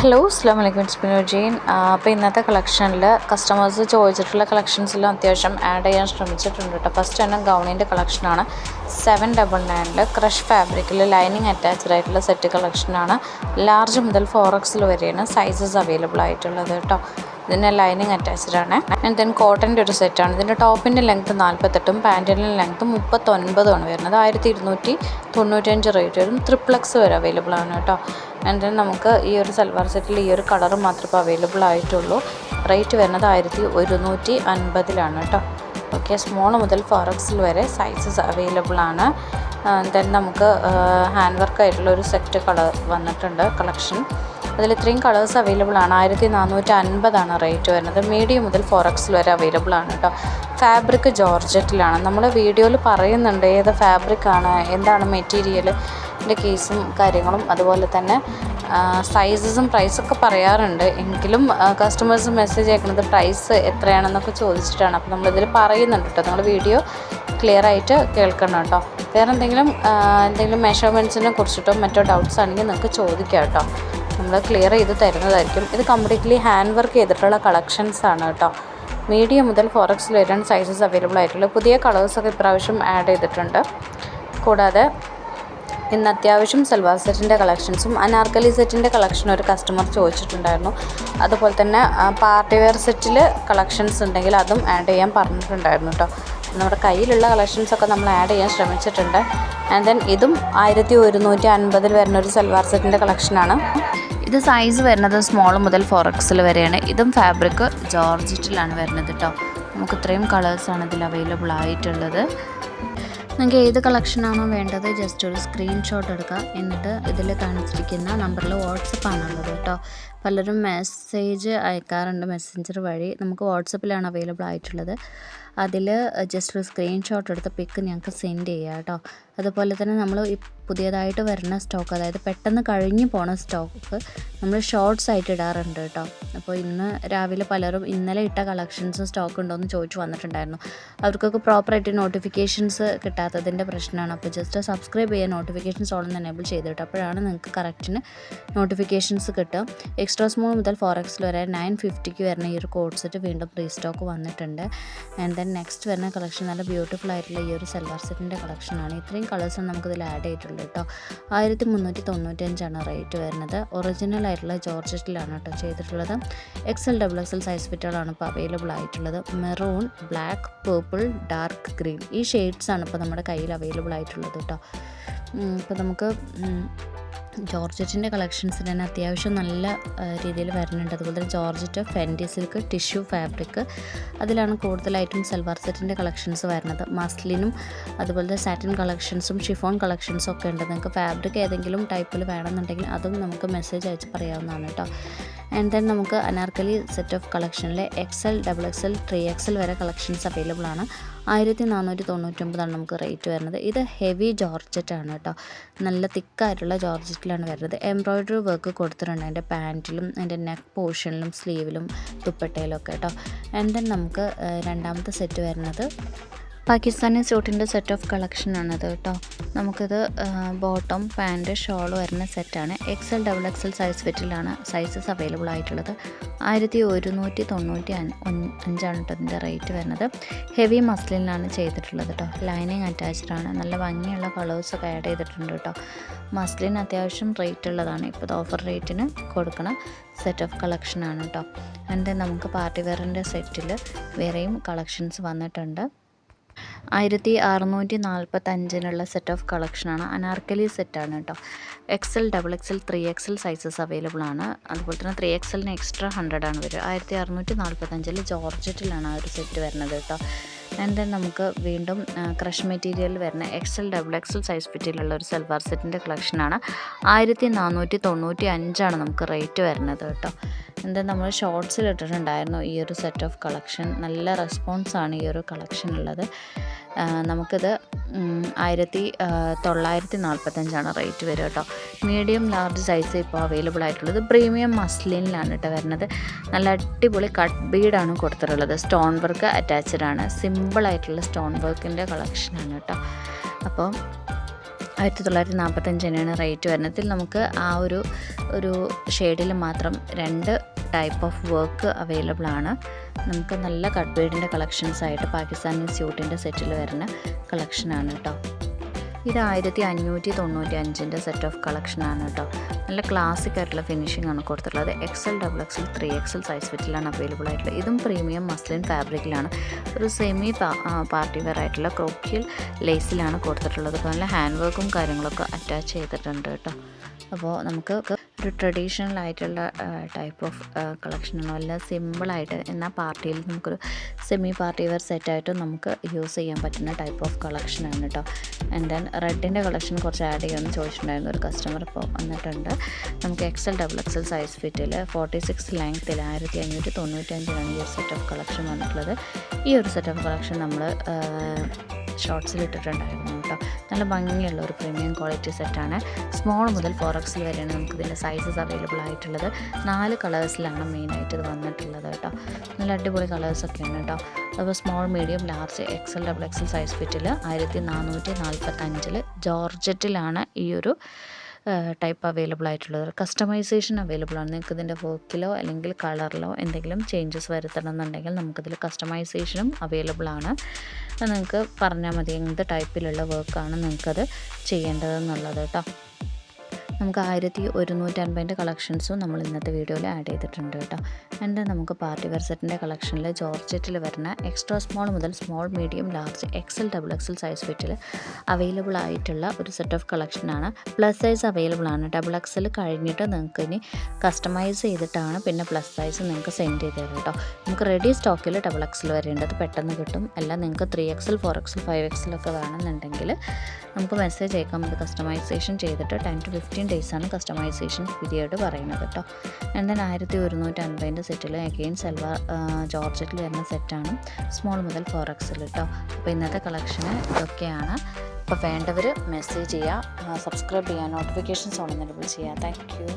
Hello അസ്സാം വലൈക്കും it's me Jain. അപ്പോൾ ഇന്നത്തെ കളക്ഷനിൽ കസ്റ്റമേഴ്സ് ചോദിച്ചിട്ടുള്ള കളക്ഷൻസെല്ലാം അത്യാവശ്യം ആഡ് ചെയ്യാൻ ശ്രമിച്ചിട്ടുണ്ട് കേട്ടോ. ഫസ്റ്റ് തന്നെ ഗൗണിൻ്റെ കളക്ഷനാണ്. 799 ക്രഷ് ഫാബ്രിക്കിൽ ലൈനിങ് അറ്റാച്ച്ഡ് ആയിട്ടുള്ള സെറ്റ് കളക്ഷനാണ്. ലാർജ് മുതൽ 4XL വരെയാണ് സൈസസ് അവൈലബിൾ ആയിട്ടുള്ളത് കേട്ടോ. ഇതിന് ലൈനിങ് അറ്റാച്ച്ഡ് ആണ്. ആൻഡ് ദെൻ കോട്ടൻ്റെ ഒരു സെറ്റാണ്. ഇതിൻ്റെ ടോപ്പിൻ്റെ ലെങ്ത്ത് 48ഉം പാൻറ്റിൻ്റെ ലെങ്ത്ത് 39ആണ് വരുന്നത്. 1295 റേറ്റ് വരും. ട്രിപ്ലക്സ് വരെ അവൈലബിൾ ആണ് കേട്ടോ. ആൻഡ് ദെൻ നമുക്ക് ഈ ഒരു സൽവാർ സെറ്റിൽ ഈ ഒരു കളർ മാത്രമേ ഇപ്പോൾ അവൈലബിൾ ആയിട്ടുള്ളൂ. റേറ്റ് വരുന്നത് 1150 കേട്ടോ. ഓക്കെ, സ്മോൾ മുതൽ 4XL വരെ സൈസസ് അവൈലബിൾ ആണ്. ദെൻ നമുക്ക് ഹാൻഡ് വർക്ക് ആയിട്ടുള്ള ഒരു സെറ്റ് കളർ വന്നിട്ടുണ്ട് കളക്ഷൻ. അതിൽ ഇത്രയും കളേഴ്സ് അവൈലബിൾ ആണ്. 1450 റേറ്റ് വരുന്നത്. മീഡിയം മുതൽ 4XL വരെ അവൈലബിൾ ആണ് കേട്ടോ. ഫാബ്രിക് ജോർജറ്റിലാണ്. നമ്മൾ വീഡിയോയിൽ പറയുന്നുണ്ട് ഏത് ഫാബ്രിക്കാണ്, എന്താണ് മെറ്റീരിയലിൻ്റെ കേസും കാര്യങ്ങളും, അതുപോലെ തന്നെ സൈസസും പ്രൈസൊക്കെ പറയാറുണ്ട്. എങ്കിലും കസ്റ്റമേഴ്സ് മെസ്സേജ് അയക്കുന്നത് പ്രൈസ് എത്രയാണെന്നൊക്കെ ചോദിച്ചിട്ടാണ്. അപ്പോൾ നമ്മളിതിൽ പറയുന്നുണ്ട് കേട്ടോ. നിങ്ങൾ വീഡിയോ ക്ലിയർ ആയിട്ട് കേൾക്കണം കേട്ടോ. വേറെ എന്തെങ്കിലും മെഷർമെൻറ്റ്സിനെ കുറിച്ചിട്ടോ മറ്റോ ഡൗട്ട്സ് ആണെങ്കിൽ നിങ്ങൾക്ക് ചോദിക്കാം കേട്ടോ. നമ്മൾ ക്ലിയർ ചെയ്ത് തരുന്നതായിരിക്കും. ഇത് കംപ്ലീറ്റ്ലി ഹാൻഡ് വർക്ക് ചെയ്തിട്ടുള്ള കളക്ഷൻസ് ആണ് കേട്ടോ. മീഡിയം മുതൽ 4XL വരെയാണ് സൈസസ് അവൈലബിൾ ആയിട്ടുള്ളത്. പുതിയ കളേഴ്സൊക്കെ ഇപ്രാവശ്യം ആഡ് ചെയ്തിട്ടുണ്ട്. കൂടാതെ ഇന്ന് അത്യാവശ്യം സൽവാർ സെറ്റിൻ്റെ കളക്ഷൻസും അനാർക്കലി സെറ്റിൻ്റെ കളക്ഷനും ഒരു കസ്റ്റമർ ചോദിച്ചിട്ടുണ്ടായിരുന്നു. അതുപോലെ തന്നെ പാർട്ടി വെയർ സെറ്റിൽ കളക്ഷൻസ് ഉണ്ടെങ്കിൽ അതും ആഡ് ചെയ്യാൻ പറഞ്ഞിട്ടുണ്ടായിരുന്നു കേട്ടോ. നമ്മുടെ കയ്യിലുള്ള കളക്ഷൻസൊക്കെ നമ്മൾ ആഡ് ചെയ്യാൻ ശ്രമിച്ചിട്ടുണ്ട്. ആൻഡ് ദെൻ ഇതും 1150 വരുന്ന ഒരു സൽവാർ സെറ്റിൻ്റെ കളക്ഷനാണ്. ഇത് സൈസ് വരുന്നത് സ്മോൾ മുതൽ 4XL വരെയാണ്. ഇതും ഫാബ്രിക് ജോർജറ്റിലാണ് വരുന്നത് കേട്ടോ. നമുക്ക് ഇത്രയും കളേഴ്സാണ് ഇതിൽ അവൈലബിൾ ആയിട്ടുള്ളത്. നിങ്ങൾക്ക് ഏത് കളക്ഷനാണോ വേണ്ടത് ജസ്റ്റ് ഒരു സ്ക്രീൻഷോട്ട് എടുക്കുക. എന്നിട്ട് ഇതിൽ കാണിച്ചിരിക്കുന്ന നമ്പറിൽ വാട്സപ്പ് ആണുള്ളത് കേട്ടോ. പലരും മെസ്സേജ് അയക്കാറുണ്ട് മെസ്സഞ്ചർ വഴി. നമുക്ക് വാട്സപ്പിലാണ് അവൈലബിൾ ആയിട്ടുള്ളത്. അതിൽ ജസ്റ്റ് ഒരു സ്ക്രീൻഷോട്ട് എടുത്ത് പിക്ക് ഞങ്ങൾക്ക് സെൻഡ് ചെയ്യുക കേട്ടോ. അതുപോലെ തന്നെ നമ്മൾ ഈ പുതിയതായിട്ട് വരുന്ന സ്റ്റോക്ക്, അതായത് പെട്ടെന്ന് കഴിഞ്ഞ് പോണ സ്റ്റോക്ക് നമ്മൾ ഷോർട്ട്സ് ആയിട്ട് ഇടാറുണ്ട് കേട്ടോ. അപ്പോൾ ഇന്ന് രാവിലെ പലരും ഇന്നലെ ഇട്ട കളക്ഷൻസ് സ്റ്റോക്ക് ഉണ്ടോ എന്ന് ചോദിച്ചു വന്നിട്ടുണ്ടായിരുന്നു. അവർക്കൊക്കെ പ്രോപ്പറായിട്ട് നോട്ടിഫിക്കേഷൻസ് കിട്ടാത്തതിൻ്റെ പ്രശ്നമാണ്. അപ്പോൾ ജസ്റ്റ് സബ്സ്ക്രൈബ് ചെയ്യുക, നോട്ടിഫിക്കേഷൻസ് ഓളൊന്ന് എനേബിൾ ചെയ്തിട്ട് അപ്പോഴാണ് നിങ്ങൾക്ക് കറക്റ്റിന് നോട്ടിഫിക്കേഷൻസ് കിട്ടുക. എക്സ്ട്രാ സ്മോൾ മുതൽ 4XL വരെ 950 വരുന്ന ഈ ഒരു കോഡ് സെറ്റ് വീണ്ടും റീസ്റ്റോക്ക് വന്നിട്ടുണ്ട്. ആൻഡ് ദെൻ നെക്സ്റ്റ് വരുന്ന കളക്ഷൻ നല്ല ബ്യൂട്ടിഫുൾ ആയിട്ടുള്ള ഈ ഒരു സൽവാർ സെറ്റിൻ്റെ കളക്ഷനാണ്. ഇത്രയും കളേഴ്സാണ് നമുക്കിതിൽ ആഡ് ചെയ്തിട്ടുള്ളത് കേട്ടോ. 1395 റേറ്റ് വരുന്നത്. ഒറിജിനൽ ആയിട്ടുള്ള ജോർജറ്റിലാണ് കേട്ടോ ചെയ്തിട്ടുള്ളത്. XL XXL സൈസ് ഫിറ്റുകളാണ് ഇപ്പോൾ അവൈലബിൾ ആയിട്ടുള്ളത്. Maroon, black, purple, dark green ഈ ഷെയ്ഡ്സാണ് ഇപ്പോൾ നമ്മുടെ കയ്യിൽ അവൈലബിൾ ആയിട്ടുള്ളത് കേട്ടോ. ഇപ്പോൾ നമുക്ക് ജോർജറ്റിൻ്റെ കളക്ഷൻസ് തന്നെ അത്യാവശ്യം നല്ല രീതിയിൽ വരുന്നുണ്ട്. അതുപോലെ തന്നെ georgette, Fendi silk, tissue fabric അതിലാണ് കൂടുതലായിട്ടും സൽവാർ സെറ്റിൻ്റെ കളക്ഷൻസ് വരുന്നത്. മസ്ലിനും അതുപോലെ തന്നെ സാറ്റിൻ കളക്ഷൻസും ഷിഫോൺ കളക്ഷൻസും ഒക്കെ ഉണ്ട്. നിങ്ങൾക്ക് ഫാബ്രിക് ഏതെങ്കിലും ടൈപ്പിൽ വേണമെന്നുണ്ടെങ്കിൽ അതും നമുക്ക് മെസ്സേജ് അയച്ച് പറയാവുന്നതാണ് കേട്ടോ. ആൻഡ് ദെൻ നമുക്ക് അനാർക്കലി സെറ്റ് ഓഫ് കളക്ഷനിലെ XL XXL 3XL വരെ കളക്ഷൻസ് അവൈലബിൾ ആണ്. 1499 നമുക്ക് റേറ്റ് വരുന്നത്. ഇത് ഹെവി ജോർജറ്റാണ് കേട്ടോ. നല്ല തിക്കായിട്ടുള്ള ജോർജറ്റിലാണ് വരുന്നത്. എംബ്രോയ്ഡറി വർക്ക് കൊടുത്തിട്ടുണ്ട് അതിൻ്റെ പാൻറ്റിലും അതിൻ്റെ നെക്ക് പോർഷനിലും സ്ലീവിലും ദുപ്പട്ടയിലും ഒക്കെ കേട്ടോ. ആൻഡ് ദെൻ നമുക്ക് രണ്ടാമത്തെ സെറ്റ് വരുന്നത് പാകിസ്ഥാനി സ്യൂട്ടിൻ്റെ സെറ്റ് ഓഫ് കളക്ഷനാണത് കേട്ടോ. നമുക്കിത് ബോട്ടം, പാൻറ്റ്, ഷോൾ വരുന്ന സെറ്റാണ്. XL XXL സൈസ് ഫിറ്റിലാണ് സൈസസ് അവൈലബിൾ ആയിട്ടുള്ളത്. 1195 കേട്ടോ ഇതിൻ്റെ റേറ്റ് വരുന്നത്. ഹെവി മസ്ലിനിലാണ് ചെയ്തിട്ടുള്ളത് കേട്ടോ. ലൈനിങ് അറ്റാച്ച്ഡ് ആണ്. നല്ല ഭംഗിയുള്ള കളേഴ്സൊക്കെ ആഡ് ചെയ്തിട്ടുണ്ട് കേട്ടോ. മസ്ലിൻ അത്യാവശ്യം റേറ്റ് ഉള്ളതാണ്. ഇപ്പോൾ ഓഫർ റേറ്റിന് കൊടുക്കുന്ന സെറ്റ് ഓഫ് കളക്ഷനാണ് കേട്ടോ. ആൻഡ് നമുക്ക് പാർട്ടി വെയറിൻ്റെ സെറ്റിൽ വേറെയും കളക്ഷൻസ് വന്നിട്ടുണ്ട്. 1645 സെറ്റ് ഓഫ് കളക്ഷനാണ്. അനാർക്കലി സെറ്റാണ് കേട്ടോ. XL XXL 3XL sizes available ആണ്. അതുപോലെ തന്നെ 3XLന് എക്സ്ട്രാ 100 വരിക. 1645 ജോർജറ്റിലാണ് ആ ഒരു സെറ്റ് വരുന്നത് കേട്ടോ. ആൻഡ് ദെൻ നമുക്ക് വീണ്ടും ക്രഷ് മെറ്റീരിയൽ വരുന്ന XL XXL സൈസ് ഫിറ്റിലുള്ള ഒരു സൽവാർ സെറ്റിൻ്റെ കളക്ഷനാണ്. 1495 നമുക്ക് റേറ്റ് വരുന്നത് കേട്ടോ. എന്താ നമ്മൾ ഷോർട്സിൽ ഇട്ടിട്ടുണ്ടായിരുന്നു ഈ ഒരു സെറ്റ് ഓഫ് കളക്ഷൻ. നല്ല റെസ്പോൺസാണ് ഈ ഒരു കളക്ഷൻ ഉള്ളത്. നമുക്കിത് 1945 റേറ്റ് വരും കേട്ടോ. മീഡിയം ലാർജ് സൈസ് ഇപ്പോൾ അവൈലബിൾ ആയിട്ടുള്ളത്. പ്രീമിയം മസ്ലിനിലാണ് കേട്ടോ വരുന്നത്. നല്ല അടിപൊളി കട്ട് ബീഡാണ് കൊടുത്തിട്ടുള്ളത്. സ്റ്റോൺ വർക്ക് അറ്റാച്ച്ഡ് ആണ്. സിമ്പിളായിട്ടുള്ള സ്റ്റോൺ വർക്കിൻ്റെ കളക്ഷനാണ് കേട്ടോ. അപ്പോൾ 1945 തന്നെയാണ് റേറ്റ് വരുന്നത്. ഇതിൽ നമുക്ക് ആ ഒരു ഷെയ്ഡിൽ മാത്രം 2 ടൈപ്പ് ഓഫ് വർക്ക് അവൈലബിൾ ആണ്. നമുക്ക് നല്ല കട്ട് ബീഡിൻ്റെ കളക്ഷൻസ് ആയിട്ട് പാകിസ്ഥാനി സ്യൂട്ടിൻ്റെ സെറ്റിൽ വരുന്ന കളക്ഷനാണ് കേട്ടോ. ഇത് 1595 സെറ്റ് ഓഫ് കളക്ഷനാണ് കേട്ടോ. നല്ല ക്ലാസിക് ആയിട്ടുള്ള ഫിനിഷിംഗ് ആണ് കൊടുത്തിട്ടുള്ളത്. XL, XXL, 3XL സൈസ് ഫിറ്റിലാണ് അവൈലബിൾ ആയിട്ടുള്ളത്. ഇതും പ്രീമിയം മസ്ലിൻ ഫാബ്രിക്കിലാണ്. ഒരു സെമി പാർട്ടി വെയർ ആയിട്ടുള്ള ക്രോക്കിയൽ ലേസിലാണ് കൊടുത്തിട്ടുള്ളത്. അപ്പോൾ നല്ല ഹാൻഡ് വർക്കും കാര്യങ്ങളൊക്കെ അറ്റാച്ച് ചെയ്തിട്ടുണ്ട് കേട്ടോ. അപ്പോൾ നമുക്ക് ഒരു ട്രഡീഷണൽ ആയിട്ടുള്ള ടൈപ്പ് ഓഫ് കളക്ഷനാണ്. നല്ല സിമ്പിളായിട്ട് എന്നാൽ പാർട്ടിയിൽ നമുക്കൊരു സെമി പാർട്ടി വെയർ സെറ്റായിട്ട് നമുക്ക് യൂസ് ചെയ്യാൻ പറ്റുന്ന ടൈപ്പ് ഓഫ് കളക്ഷനാണ് കേട്ടോ. ആൻഡ് ദെൻ റെഡിൻ്റെ കളക്ഷൻ കുറച്ച് ആഡ് ചെയ്യുമെന്ന് ചോദിച്ചിട്ടുണ്ടായിരുന്നു ഒരു കസ്റ്റമർ. ഇപ്പോൾ വന്നിട്ടുണ്ട്. നമുക്ക് XL, XXL സൈസ് ഫിറ്റിൽ 46 ലെങ്ത്തിൽ 1595 ഈ ഒരു സെറ്റ് ഓഫ് കളക്ഷൻ വന്നിട്ടുള്ളത്. ഈ ഒരു സെറ്റ് ഓഫ് കളക്ഷൻ നമ്മൾ ഷോർട്സിൽ ഇട്ടിട്ടുണ്ടായിരുന്നു കേട്ടോ. നല്ല ഭംഗിയുള്ള ഒരു പ്രീമിയം ക്വാളിറ്റി സെറ്റാണ്. സ്മോൾ മുതൽ 4XL വരെയാണ് നമുക്ക് ഇതിൻ്റെ സൈസസ് അവൈലബിൾ ആയിട്ടുള്ളത്. 4 കളേഴ്സിലാണ് മെയിനായിട്ട് ഇത് വന്നിട്ടുള്ളത് കേട്ടോ. നല്ല അടിപൊളി കളേഴ്സൊക്കെയാണ് കേട്ടോ. അപ്പോൾ small, medium, large, XL, XXL size ഫിറ്റിൽ 1445 ജോർജറ്റിലാണ് ഈ ഒരു ടൈപ്പ് അവൈലബിൾ ആയിട്ടുള്ളത്. കസ്റ്റമൈസേഷൻ അവൈലബിൾ ആണ്. നിങ്ങൾക്ക് ഇതിൻ്റെ വർക്കിലോ അല്ലെങ്കിൽ കളറിലോ എന്തെങ്കിലും ചേഞ്ചസ് വരുത്തണം എന്നുണ്ടെങ്കിൽ നമുക്കിതിൽ കസ്റ്റമൈസേഷനും അവൈലബിൾ ആണ്. നിങ്ങൾക്ക് പറഞ്ഞാൽ മതി എന്ത് ടൈപ്പിലുള്ള വർക്കാണ് നിങ്ങൾക്കത് ചെയ്യേണ്ടതെന്നുള്ളത് കേട്ടോ. നമുക്ക് 1150 കളക്ഷൻസും നമ്മൾ ഇന്നത്തെ വീഡിയോയിൽ ആഡ് ചെയ്തിട്ടുണ്ട് കേട്ടോ. ആൻഡ് നമുക്ക് പാർട്ടി വെയർ സെറ്റിൻ്റെ കളക്ഷനിൽ ജോർജറ്റിൽ വരുന്ന എക്സ്ട്രാ സ്മോൾ മുതൽ small, medium, large, XL, XXL size ഫിറ്റിൽ അവൈലബിൾ ആയിട്ടുള്ള ഒരു സെറ്റ് ഓഫ് കളക്ഷനാണ്. പ്ലസ് സൈസ് അവൈലബിൾ ആണ്. XXL കഴിഞ്ഞിട്ട് നിങ്ങൾക്ക് ഇനി കസ്റ്റമൈസ് ചെയ്തിട്ടാണ് പിന്നെ പ്ലസ് സൈസ് നിങ്ങൾക്ക് സെൻഡ് ചെയ്ത് തരാം കേട്ടോ. നമുക്ക് റെഡി സ്റ്റോക്കിൽ XXL വരേണ്ടത് പെട്ടെന്ന് കിട്ടും. അല്ല നിങ്ങൾക്ക് 3XL, 4XL, 5XL ഒക്കെ വേണമെന്നുണ്ടെങ്കിൽ നമുക്ക് മെസ്സേജ് അയക്കാം. ഇത് കസ്റ്റമൈസേഷൻ ചെയ്തിട്ട് 10 to 15 ഡേയ്സാണ് കസ്റ്റമൈസേഷൻ പീരിയഡ് പറയുന്നത് കേട്ടോ. ആൻഡ് ദെൻ 1150 സെറ്റിൽ അഗെയിൻ സെൽവാർ ജോർജറ്റിൽ വരുന്ന സെറ്റാണ്. സ്മോൾ മുതൽ 4XL കേട്ടോ. അപ്പോൾ ഇന്നത്തെ കളക്ഷന് ഇതൊക്കെയാണ്. അപ്പോൾ വേണ്ടവർ മെസ്സേജ് ചെയ്യുക, സബ്സ്ക്രൈബ് ചെയ്യുക, നോട്ടിഫിക്കേഷൻസ് ഓൺ എനേബിൾ ചെയ്യുക. Thank you.